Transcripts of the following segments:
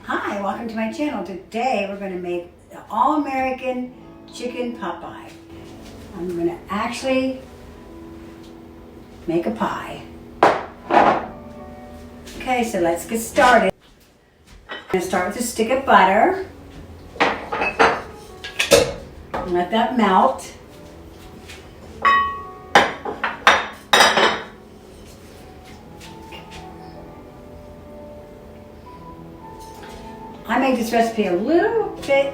Hi, welcome to my channel. Today we're going to make the all-American chicken pot pie. I'm going to actually make a pie. Okay, so let's get started. I'm going to start with a stick of butter. And let that melt. I made this recipe a little bit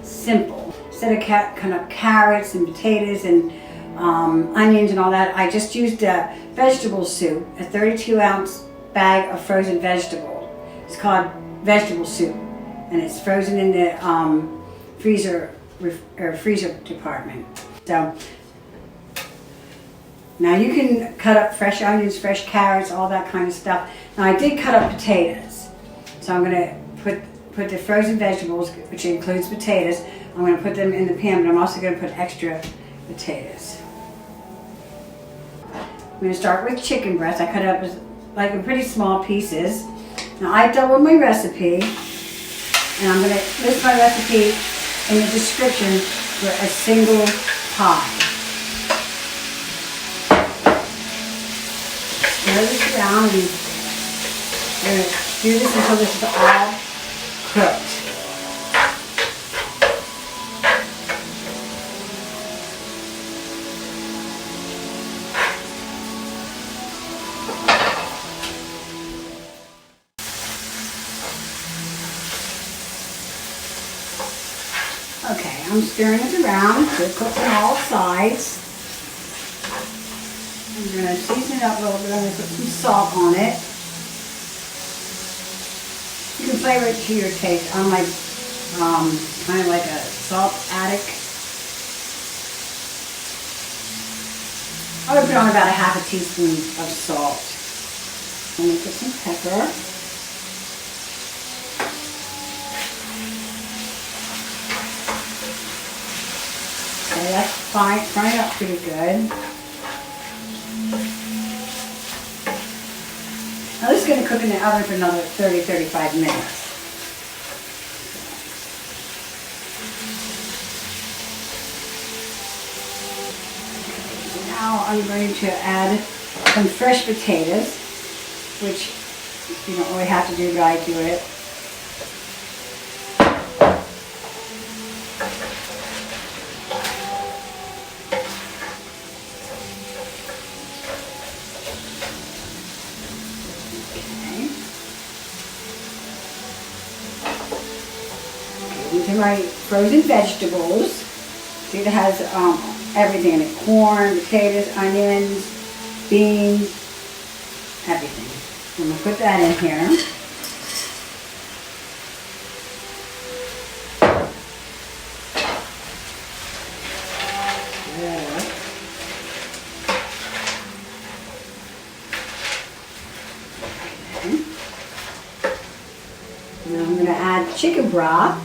simple. Instead of cutting up carrots and potatoes and onions and all that, I just used a vegetable soup, a 32-ounce bag of frozen vegetable. It's called vegetable soup, and it's frozen in the freezer department. So now you can cut up fresh onions, fresh carrots, all that kind of stuff. Now I did cut up potatoes, so I'm going to put the frozen vegetables, which includes potatoes, I'm going to put them in the pan, but I'm also going to put extra potatoes. I'm going to start with chicken breast. I cut it up as like in pretty small pieces. Now I doubled my recipe, and I'm going to list my recipe in the description for a single pie. Stir this around, and we're going to do this until this is all cooked. Okay, I'm stirring it around so it cooks on all sides. I'm going to season it up a little bit. I'm going to put some salt on it. You can flavor it to your taste. I'm like, kind of like a salt addict. I would put on about a half a teaspoon of salt. I'm going to put some pepper. Okay, that's fine. Frying up pretty good. Now this is going to cook in the oven for another 30-35 minutes. Now I'm going to add some fresh potatoes, which you don't really have to do, but I do it. Into my frozen vegetables. See, it has everything in it: corn, potatoes, onions, beans, everything. I'm going to put that in here. Now I'm going to add chicken broth.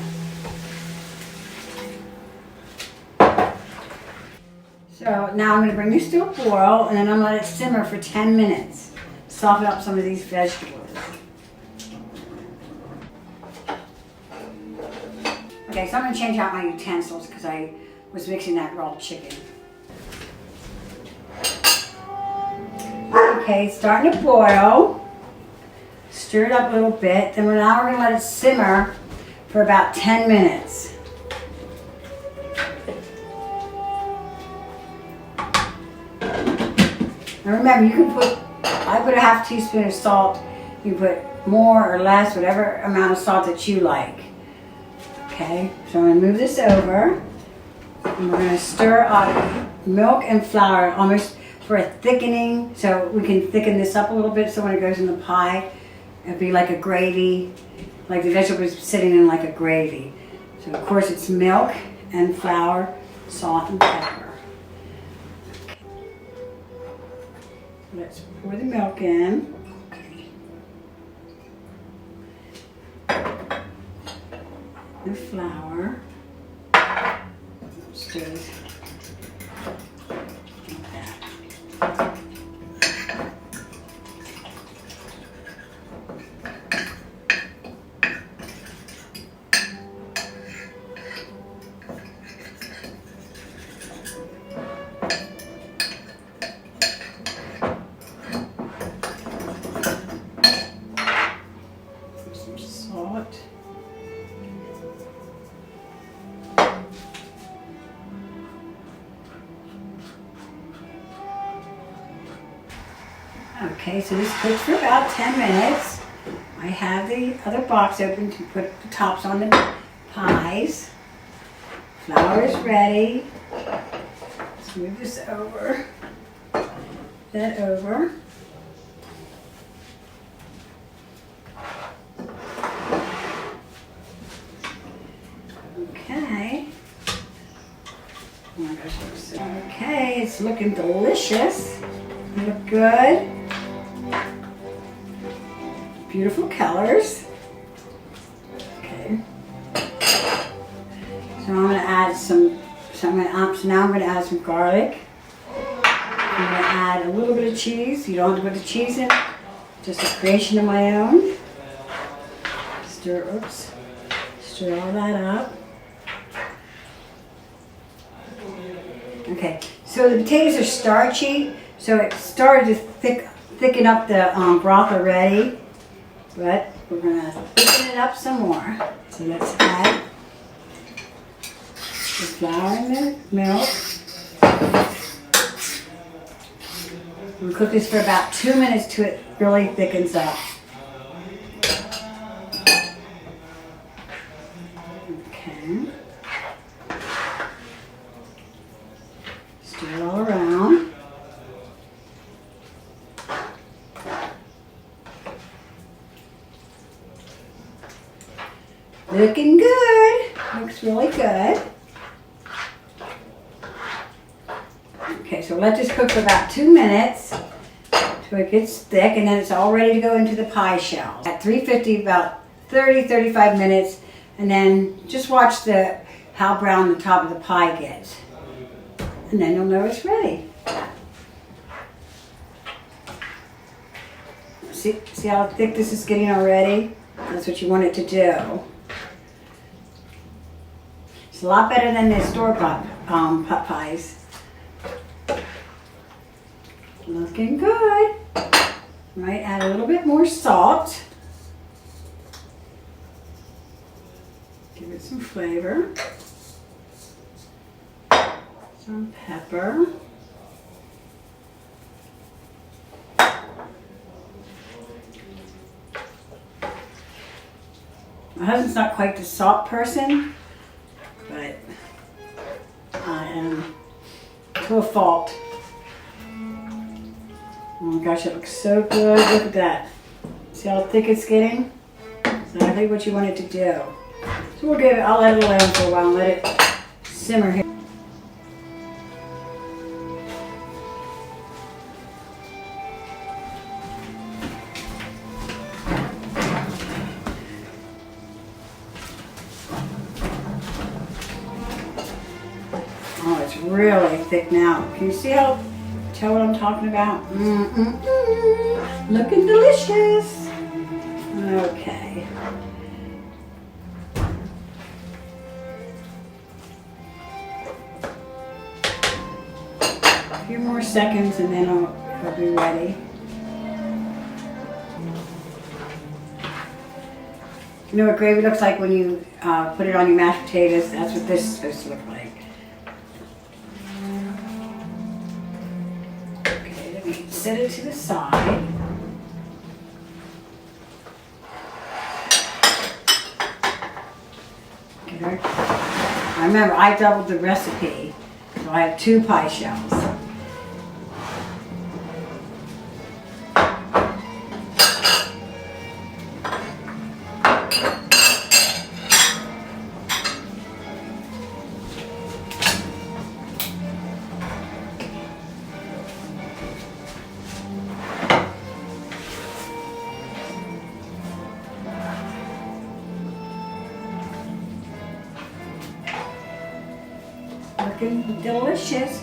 So now I'm going to bring this to a boil, and then I'm going to let it simmer for 10 minutes. Soften up some of these vegetables. Okay, so I'm going to change out my utensils because I was mixing that raw chicken. Okay, it's starting to boil. Stir it up a little bit. Then now we're going to let it simmer for about 10 minutes. Now remember, you can I put a half teaspoon of salt. You can put more or less, whatever amount of salt that you like. Okay, so I'm going to move this over. And we're going to stir up milk and flour almost for a thickening, so we can thicken this up a little bit so when it goes in the pie, it'll be like a gravy, like the vegetables sitting in like a gravy. So of course it's milk and flour, salt and pepper. Let's pour the milk in. The flour. Stir this. Like that. salt. Okay, so this cooks for about 10 minutes. I have the other box open to put the tops on the pies. Flour is ready. Let's move this over. That over. Okay. Oh my gosh, okay, it's looking delicious. Look good. Beautiful colors. Okay. So I'm going to add some. So now I'm going to add some garlic. I'm going to add a little bit of cheese. You don't have to put the cheese in. Just a creation of my own. Stir all that up. Okay. So the potatoes are starchy. So it started to thicken up the broth already. But we're going to thicken it up some more. So let's add the flour and the milk. We'll cook this for about 2 minutes till it really thickens up. Okay. Stir it all around. Looking good. Looks really good. Okay, so let this cook for about 2 minutes till it gets thick, and then it's all ready to go into the pie shell. At 350, about 30-35 minutes, and then just watch how brown the top of the pie gets. And then you'll know it's ready. See how thick this is getting already? That's what you want it to do. It's a lot better than the store-bought pot pies. Looking good. Might add a little bit more salt. Give it some flavor. Some pepper. My husband's not quite the salt person, but I am to a fault. Oh my gosh, it looks so good. Look at that. See how thick it's getting? Exactly what you want it to do. So I'll let it lay on for a while and let it simmer here. Oh, it's really thick now. Can you see how? Tell what I'm talking about? Looking delicious. Okay. A few more seconds and then it'll be ready. You know what gravy looks like when you put it on your mashed potatoes? That's what this is supposed to look like. Set it to the side. Okay. Remember, I doubled the recipe, so I have 2 pie shells. Looking delicious.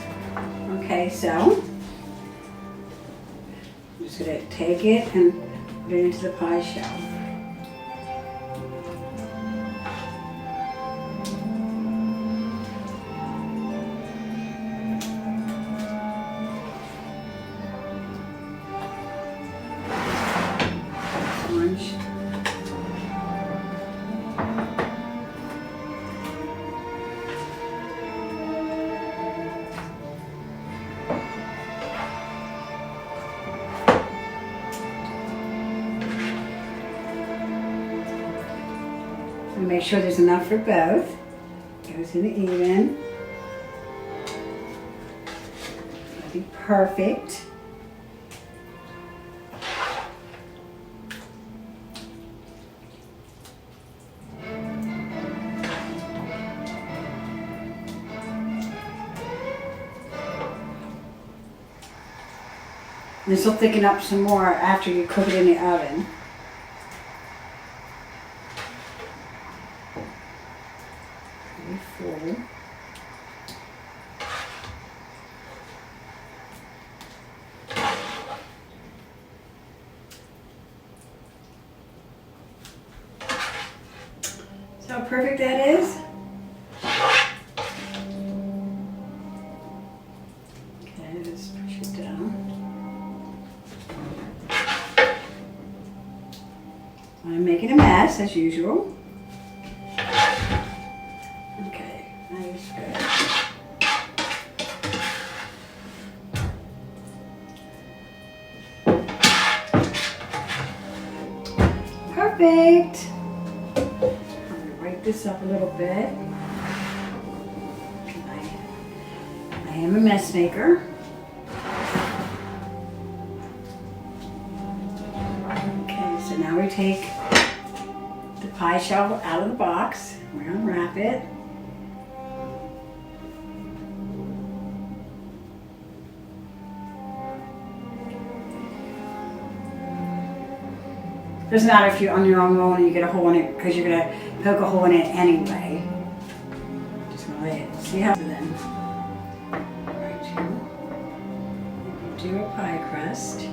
Okay, so I'm just going to take it and put it into the pie shell. And make sure there's enough for both. Goes in even. That'll be perfect. This will thicken up some more after you cook it in the oven. Very full. See how perfect that is? Okay, just push it down. I'm making a mess as usual. Okay, that is good. Perfect. I'm going to break this up a little bit. I am a mess maker. Okay, so now we take the pie shell out of the box. We're going to unwrap it. Doesn't matter if you're on your own roll and you get a hole in it, because you're going to poke a hole in it anyway. Just going to lay it. See how then. Right here. Do a pie crust.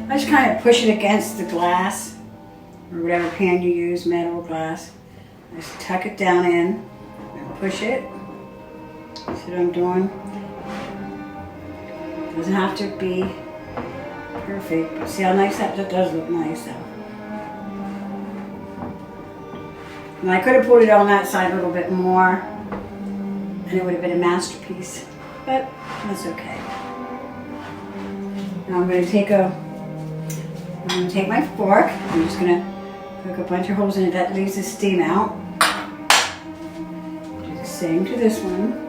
I just kind of push it against the glass, or whatever pan you use, metal or glass. I just tuck it down in and push it. See what I'm doing? Doesn't have to be perfect, but see how nice that does look nice though. And I could have put it on that side a little bit more, and it would have been a masterpiece, but that's okay. Now I'm going to take my fork. I'm just going to poke a bunch of holes in it. That leaves the steam out. Do the same to this one.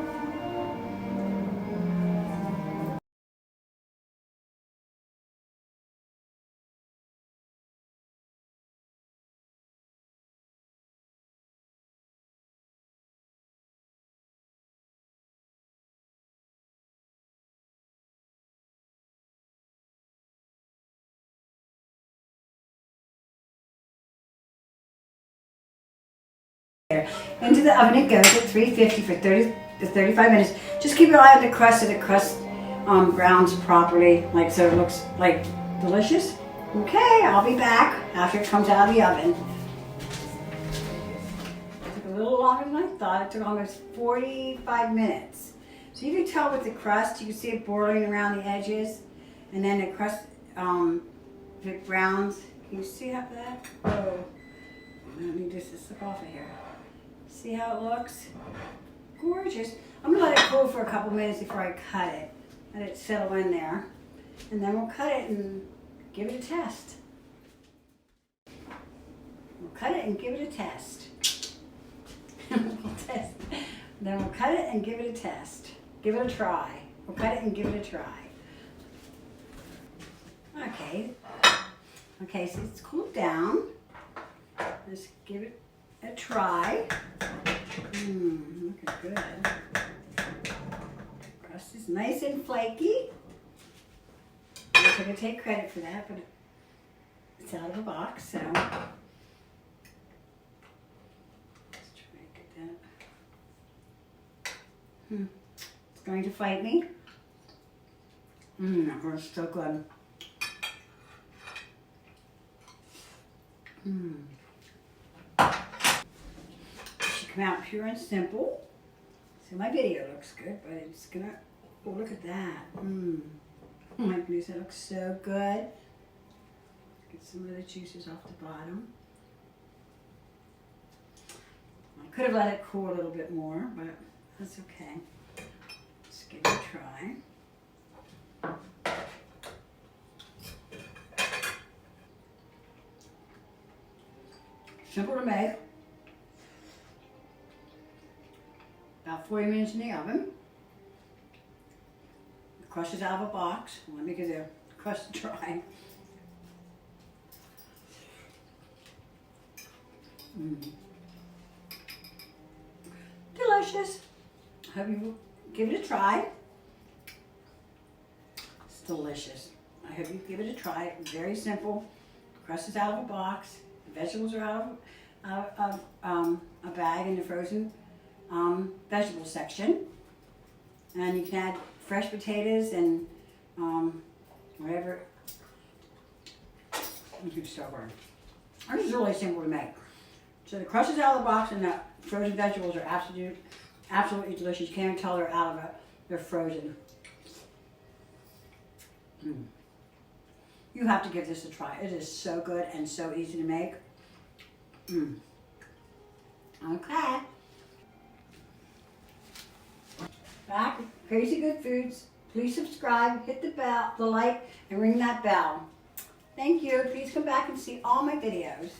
Into the oven it goes at 350 for 30 to 35 minutes. Just keep your eye on the crust so the crust browns properly, like so it looks like delicious. Okay, I'll be back after it comes out of the oven. It took a little longer than I thought. It took almost 45 minutes. So you can tell with the crust, you can see it boiling around the edges, and then the crust, if it browns, can you see half of that? Oh, I need this to slip off of here. See how it looks? Gorgeous. I'm going to let it cool for a couple minutes before I cut it. Let it settle in there. And then we'll cut it and give it a test. We'll cut it and give it a test. Then we'll cut it and give it a test. Give it a try. We'll cut it and give it a try. Okay. Okay, so it's cooled down. Let's give it a try. Looking good. Crust is nice and flaky. I'm not going to take credit for that, but it's out of the box, so let's try and get that. It's going to fight me. That was so good. Come out pure and simple. So my video looks good, but it's gonna, oh look at that. Oh my goodness, that looks so good. Get some of the juices off the bottom. I could have let it cool a little bit more, but that's okay. Let's give it a try. Simple to make. About 40 minutes in the oven. The crust is out of a box. Let me get the crust dry. Delicious. Hope you give it a try. It's delicious. I hope you give it a try. Very simple. The crust is out of a box. The vegetables are out of a bag in the frozen vegetable section. And you can add fresh potatoes and whatever. You can start working. This is really simple to make. So the crust is out of the box and the frozen vegetables are absolutely delicious. You can't even tell they're out of it. They're frozen. You have to give this a try. It is so good and so easy to make. Okay. Back with Crazy Good Foods. Please subscribe, hit the bell, the like, and ring that bell. Thank you. Please come back and see all my videos.